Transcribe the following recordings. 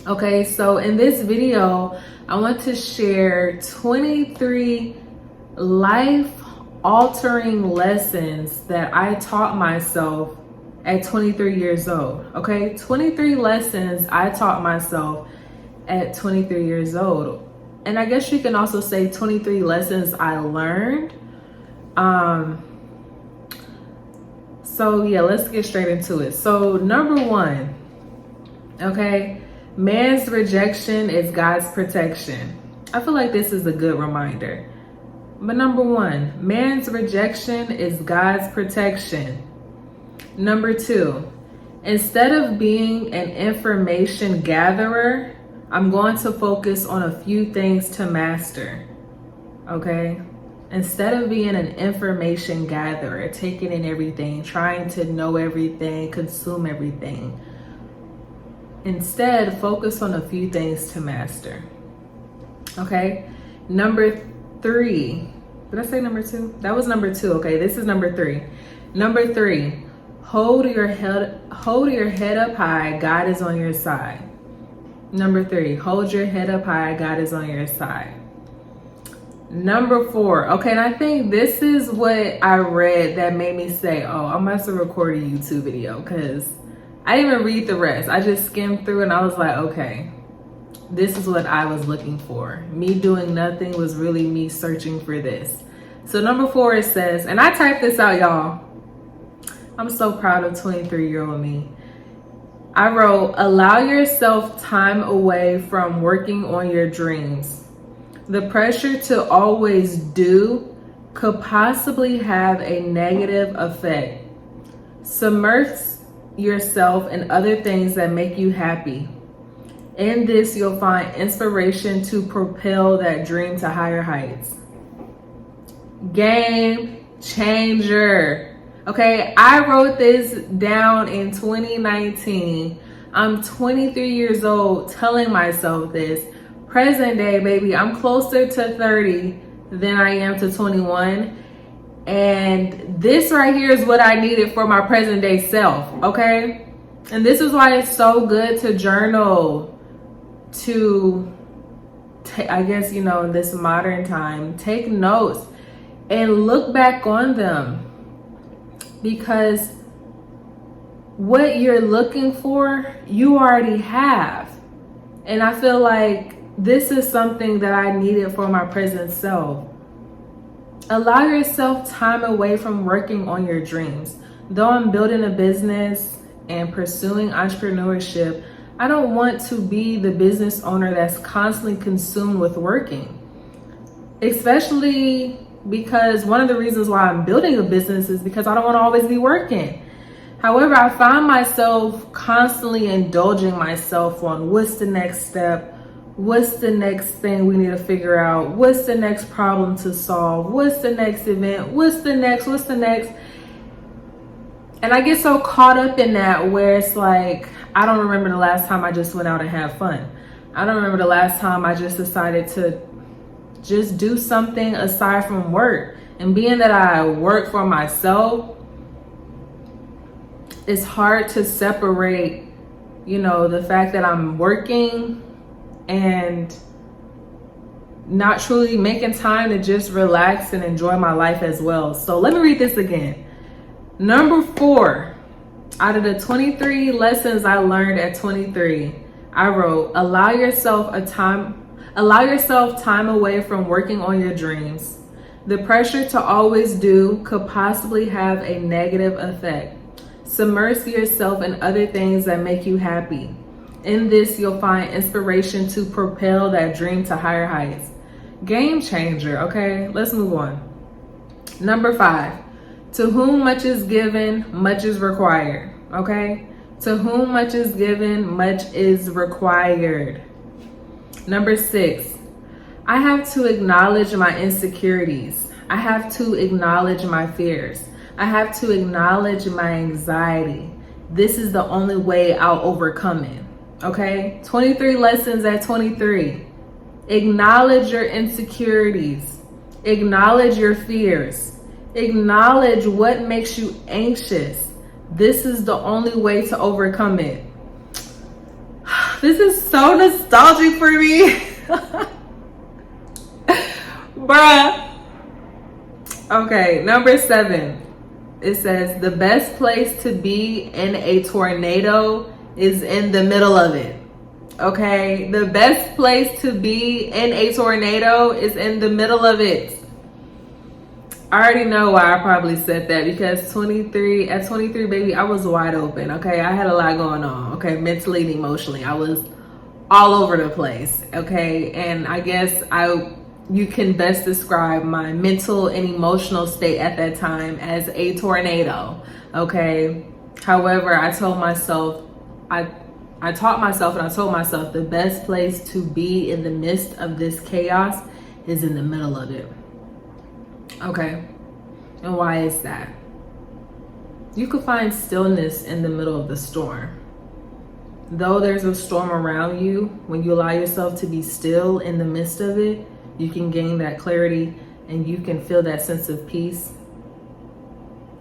Okay, so in this video, I want to share 23 life altering lessons that I taught myself at 23 years old. Okay, 23 lessons I taught myself at 23 years old. And I guess you can also say 23 lessons I learned. So yeah, let's get straight into it. So number one, okay, man's rejection is God's protection. I feel like this is a good reminder. But number one, man's rejection is God's protection. Number two, instead of being an information gatherer, I'm going to focus on a few things to master. Okay? Instead of being an information gatherer, taking in everything, trying to know everything, consume everything, instead, focus on a few things to master. Okay? Number three. Did I say number two? That was number two. Okay, this is number three. Number three, hold your head up high, God is on your side. Number three, hold your head up high, God is on your side. Number four, okay, and I think this is what I read that made me say, oh, I must have recorded a YouTube video, because I didn't even read the rest. I just skimmed through and I was like, okay, this is what I was looking for. Me doing nothing was really me searching for this. So number four, it says, and I typed this out, y'all. I'm so proud of 23-year-old me. I wrote, allow yourself time away from working on your dreams. The pressure to always do could possibly have a negative effect. Submerge yourself in other things that make you happy. In this, you'll find inspiration to propel that dream to higher heights. Game changer. Okay, I wrote this down in 2019. I'm 23 years old telling myself this. Present day, baby, I'm closer to 30 than I am to 21. And this right here is what I needed for my present day self, okay? And this is why it's so good to journal, to, I guess, you know, in this modern time, take notes and look back on them. Because what you're looking for, you already have. And I feel like this is something that I needed for my present self. Allow yourself time away from working on your dreams. Though I'm building a business and pursuing entrepreneurship, I don't want to be the business owner that's constantly consumed with working. Especially because one of the reasons why I'm building a business is because I don't want to always be working. However, I find myself constantly indulging myself on what's the next step, what's the next thing we need to figure out, what's the next problem to solve, what's the next event, what's the next. And I get so caught up in that where it's like, I don't remember the last time I just went out and had fun. I don't remember the last time I just decided to just do something aside from work. And being that I work for myself, it's hard to separate, you know, the fact that I'm working and not truly making time to just relax and enjoy my life as well. So let me read this again. Number four, out of the 23 lessons I learned at 23, I wrote, allow yourself time away from working on your dreams. The pressure to always do could possibly have a negative effect. Submerge yourself in other things that make you happy. In this, you'll find inspiration to propel that dream to higher heights. Game changer, okay? Let's move on. Number five, to whom much is given, much is required, okay? To whom much is given, much is required. Number six, I have to acknowledge my insecurities. I have to acknowledge my fears. I have to acknowledge my anxiety. This is the only way I'll overcome it. Okay? 23 lessons at 23. Acknowledge your insecurities. Acknowledge your fears. Acknowledge what makes you anxious. This is the only way to overcome it. This is so nostalgic for me. Bruh. Okay, number 7. It says the best place to be in a tornado is in the middle of it. Okay, the best place to be in a tornado is in the middle of it. I already know why I probably said that, because at 23, baby, I was wide open. Okay, I had a lot going on. Okay, mentally and emotionally, I was all over the place. Okay, and I guess you can best describe my mental and emotional state at that time as a tornado. Okay, however, I taught myself and I told myself the best place to be in the midst of this chaos is in the middle of it. Okay, and why is that? You could find stillness in the middle of the storm. Though there's a storm around you, when you allow yourself to be still in the midst of it, you can gain that clarity and you can feel that sense of peace,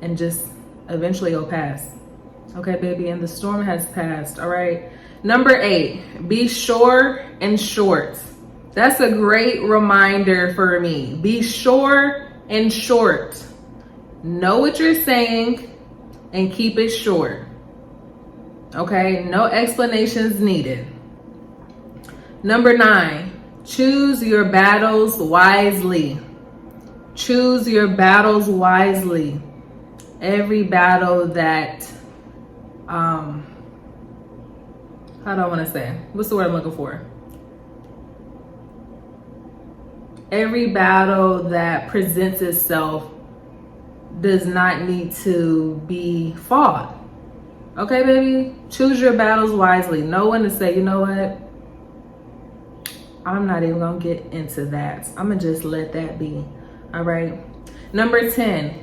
and just eventually it'll pass. Okay, baby, and the storm has passed, all right? Number 8, be sure and short. That's a great reminder for me. Be sure and short. Know what you're saying and keep it short. Okay, no explanations needed. Number 9, choose your battles wisely. Choose your battles wisely. Every battle that, how do I want to say? What's the word I'm looking for? Every battle that presents itself does not need to be fought. Okay, baby? Choose your battles wisely. Know when to say, you know what? I'm not even going to get into that. I'm going to just let that be. All right? Number 10,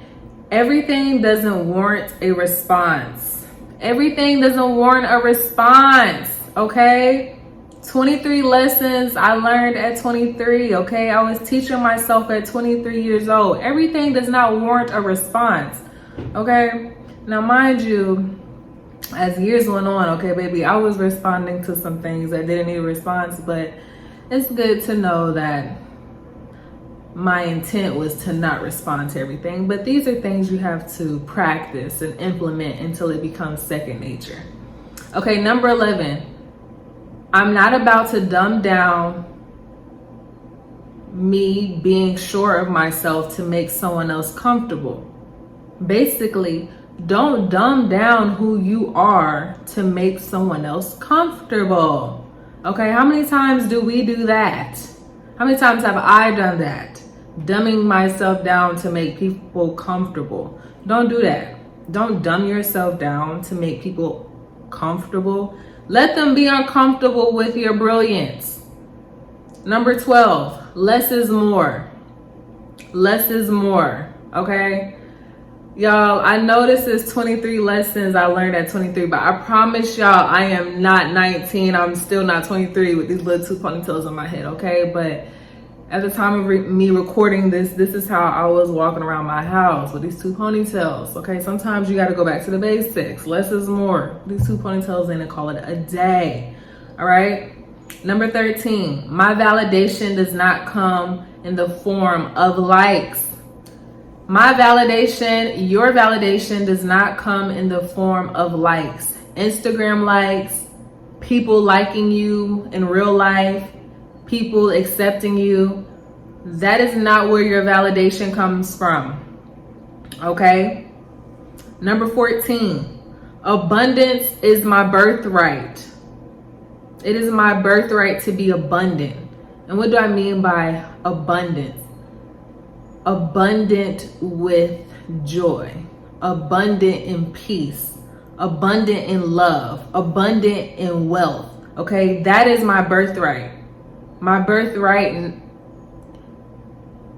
everything doesn't warrant a response. Everything doesn't warrant a response. Okay? 23 lessons I learned at 23, okay? I was teaching myself at 23 years old. Everything does not warrant a response, okay? Now, mind you, as years went on, okay, baby, I was responding to some things that didn't need a response, but it's good to know that my intent was to not respond to everything. But these are things you have to practice and implement until it becomes second nature. Okay, number 11. I'm not about to dumb down me being sure of myself to make someone else comfortable. Basically, don't dumb down who you are to make someone else comfortable. Okay, how many times do we do that? How many times have I done that? Dumbing myself down to make people comfortable. Don't do that. Don't dumb yourself down to make people comfortable. Let them be uncomfortable with your brilliance. Number 12, less is more. Less is more, okay? Y'all, I know this is 23 lessons I learned at 23, but I promise y'all I am not 19. I'm still not 23 with these little 2 ponytails on my head, okay? But at the time of me recording this is how I was walking around my house with these 2 ponytails, okay? Sometimes you got to go back to the basics. Less is more. These 2 ponytails in and call it a day, all right? Number 13, my validation does not come in the form of likes. My validation, your validation does not come in the form of likes. Instagram likes, people liking you in real life, people accepting you. That is not where your validation comes from. Okay? Number 14, abundance is my birthright. It is my birthright to be abundant. And what do I mean by abundance? Abundant with joy, abundant in peace, abundant in love, abundant in wealth. Okay? That is my birthright. My birthright,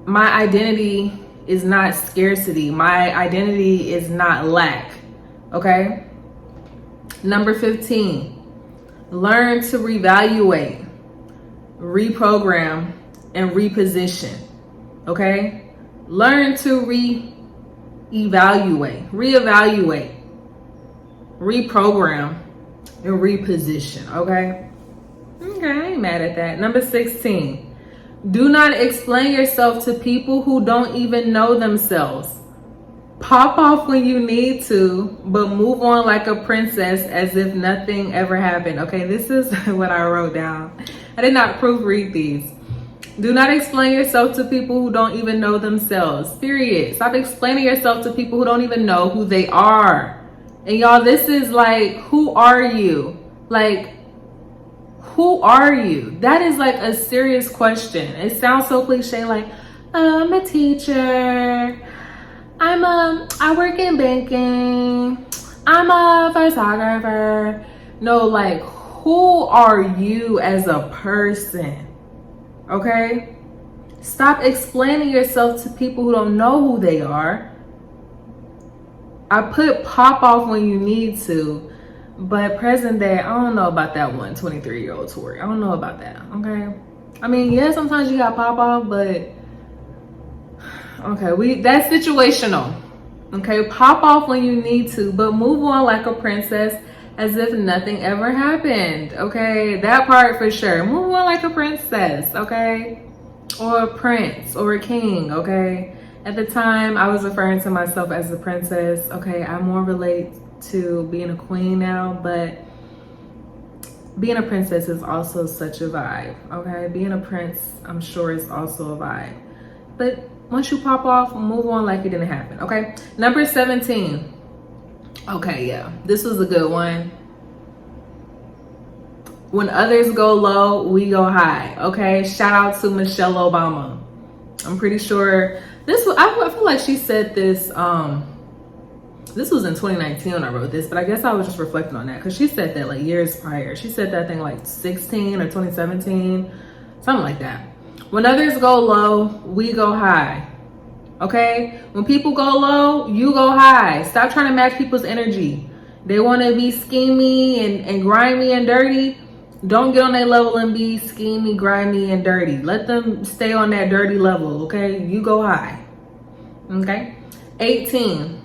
my identity is not scarcity. My identity is not lack. Okay? Number 15, learn to reevaluate, reprogram, and reposition. Okay? Learn to reevaluate, reprogram, and reposition. Okay? Okay, I ain't mad at that. Number 16. Do not explain yourself to people who don't even know themselves. Pop off when you need to, but move on like a princess as if nothing ever happened. Okay, this is what I wrote down. I did not proofread these. Do not explain yourself to people who don't even know themselves. Period. Stop explaining yourself to people who don't even know who they are. And y'all, this is like, who are you? Like, who are you? That is like a serious question. It sounds so cliche, like, oh, I'm a teacher. I work in banking. I'm a photographer. No, like, who are you as a person? Okay? Stop explaining yourself to people who don't know who they are. I put pop off when you need to, but present day, I don't know about that one 23-year-old Tori. I don't know about that, okay? I mean, yeah, sometimes you got pop off, but okay, that's situational. Okay, pop off when you need to, but move on like a princess as if nothing ever happened. Okay, that part for sure. Move on like a princess, okay? Or a prince or a king, okay? At the time, I was referring to myself as a princess. Okay, I more relate to being a queen now, but being a princess is also such a vibe, okay? Being a prince, I'm sure, is also a vibe. But once you pop off, move on like it didn't happen, okay? Number 17. Okay, yeah, this was a good one. When others go low, we go high, okay? Shout out to Michelle Obama. I'm pretty sure I feel like she said this, this was in 2019 when I wrote this, but I guess I was just reflecting on that because she said that like years prior. She said that thing like 16 or 2017, something like that. When others go low, we go high. Okay? When people go low, you go high. Stop trying to match people's energy. They want to be schemy and grimy and dirty. Don't get on their level and be schemy, grimy, and dirty. Let them stay on that dirty level, okay? You go high. Okay? 18.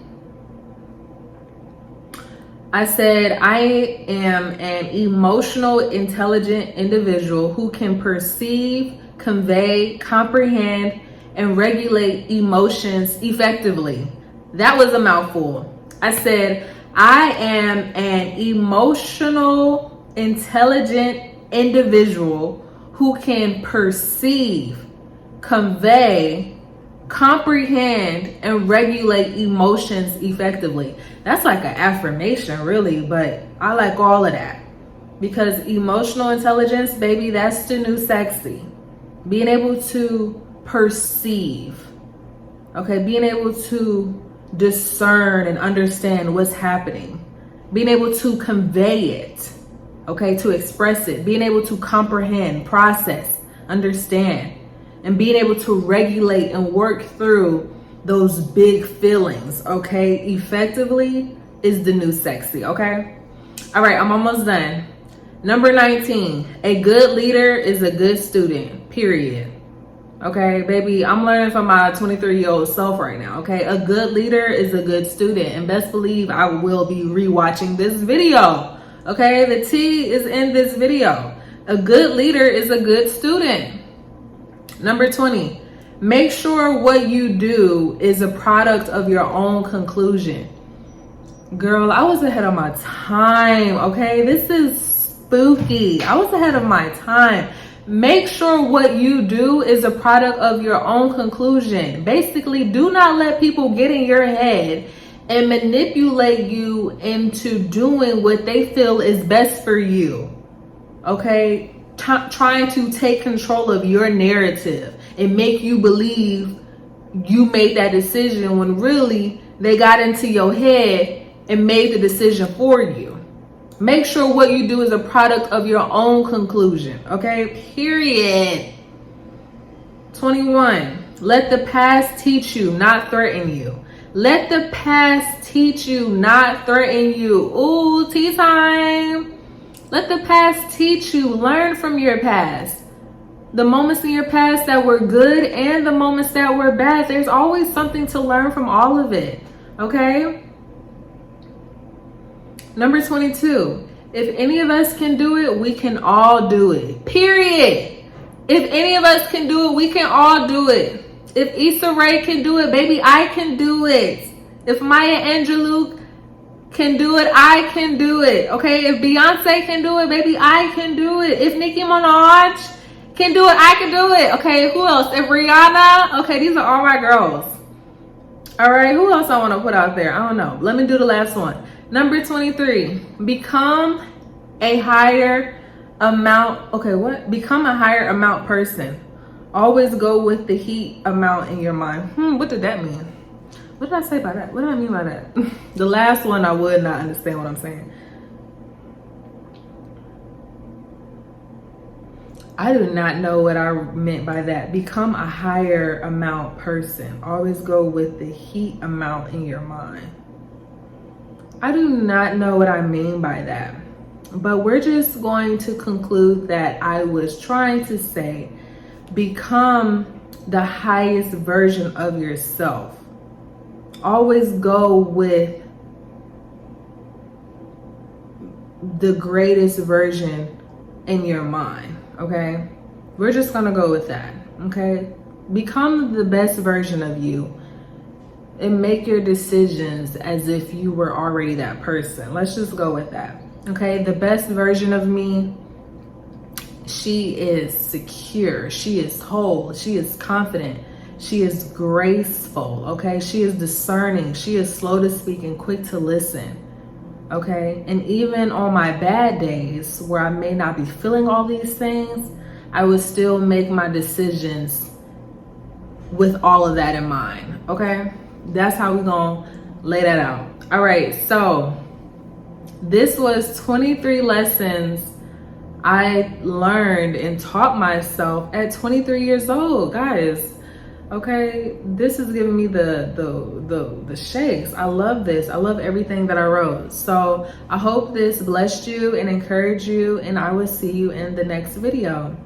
I said, I am an emotional, intelligent individual who can perceive, convey, comprehend, and regulate emotions effectively. That was a mouthful. I said, I am an emotional, intelligent individual who can perceive, convey, comprehend, and regulate emotions effectively. That's like an affirmation, really, but I like all of that because emotional intelligence, baby, that's the new sexy. Being able to perceive, okay, being able to discern and understand what's happening, being able to convey it, okay, to express it, being able to comprehend, process, understand, and being able to regulate and work through those big feelings, okay, effectively is the new sexy, okay? All right, I'm almost done. Number 19, a good leader is a good student, period. Okay, baby, I'm learning from my 23-year-old self right now, okay? A good leader is a good student, and best believe I will be rewatching this video, okay? The T is in this video. A good leader is a good student. Number 20, make sure what you do is a product of your own conclusion. Girl, I was ahead of my time, okay? This is spooky. I was ahead of my time. Make sure what you do is a product of your own conclusion. Basically, do not let people get in your head and manipulate you into doing what they feel is best for you. Okay? Trying to take control of your narrative and make you believe you made that decision when really they got into your head and made the decision for you. Make sure what you do is a product of your own conclusion, okay? Period. 21, let the past teach you, not threaten you. Let the past teach you, not threaten you. Ooh, tea time. Let the past teach you. Learn from your past. The moments in your past that were good and the moments that were bad, there's always something to learn from all of it, okay? Number 22, If any of us can do it, we can all do it. Period. If any of us can do it, we can all do it. If Issa Rae can do it, baby, I can do it. If Maya Angelou can do it, I can do it. Okay, if Beyonce can do it, baby, I can do it. If Nicki Minaj can do it, I can do it. Okay, who else? If Rihanna, okay, these are all my girls. All right, who else I want to put out there? I don't know. Let me do the last one. Number 23, become a higher amount. Okay, what? Become a higher amount person. Always go with the heat amount in your mind. What did that mean? What did I say by that? What do I mean by that? The last one, I would not understand what I'm saying. I do not know what I meant by that. Become a higher amount person. Always go with the heat amount in your mind. I do not know what I mean by that. But we're just going to conclude that I was trying to say, become the highest version of yourself. Always go with the greatest version in your mind, okay? We're just gonna go with that, okay? Become the best version of you and make your decisions as if you were already that person. Let's just go with that, okay? The best version of me, she is secure, she is whole, she is confident, she is graceful, okay? She is discerning, she is slow to speak and quick to listen, okay? And even on my bad days where I may not be feeling all these things, I would still make my decisions with all of that in mind, okay? That's how we're gonna lay that out. All right, so this was 23 lessons I learned and taught myself at 23 years old, guys. Okay, this is giving me the shakes. I love this. I love everything that I wrote. So I hope this blessed you and encouraged you, and I will see you in the next video.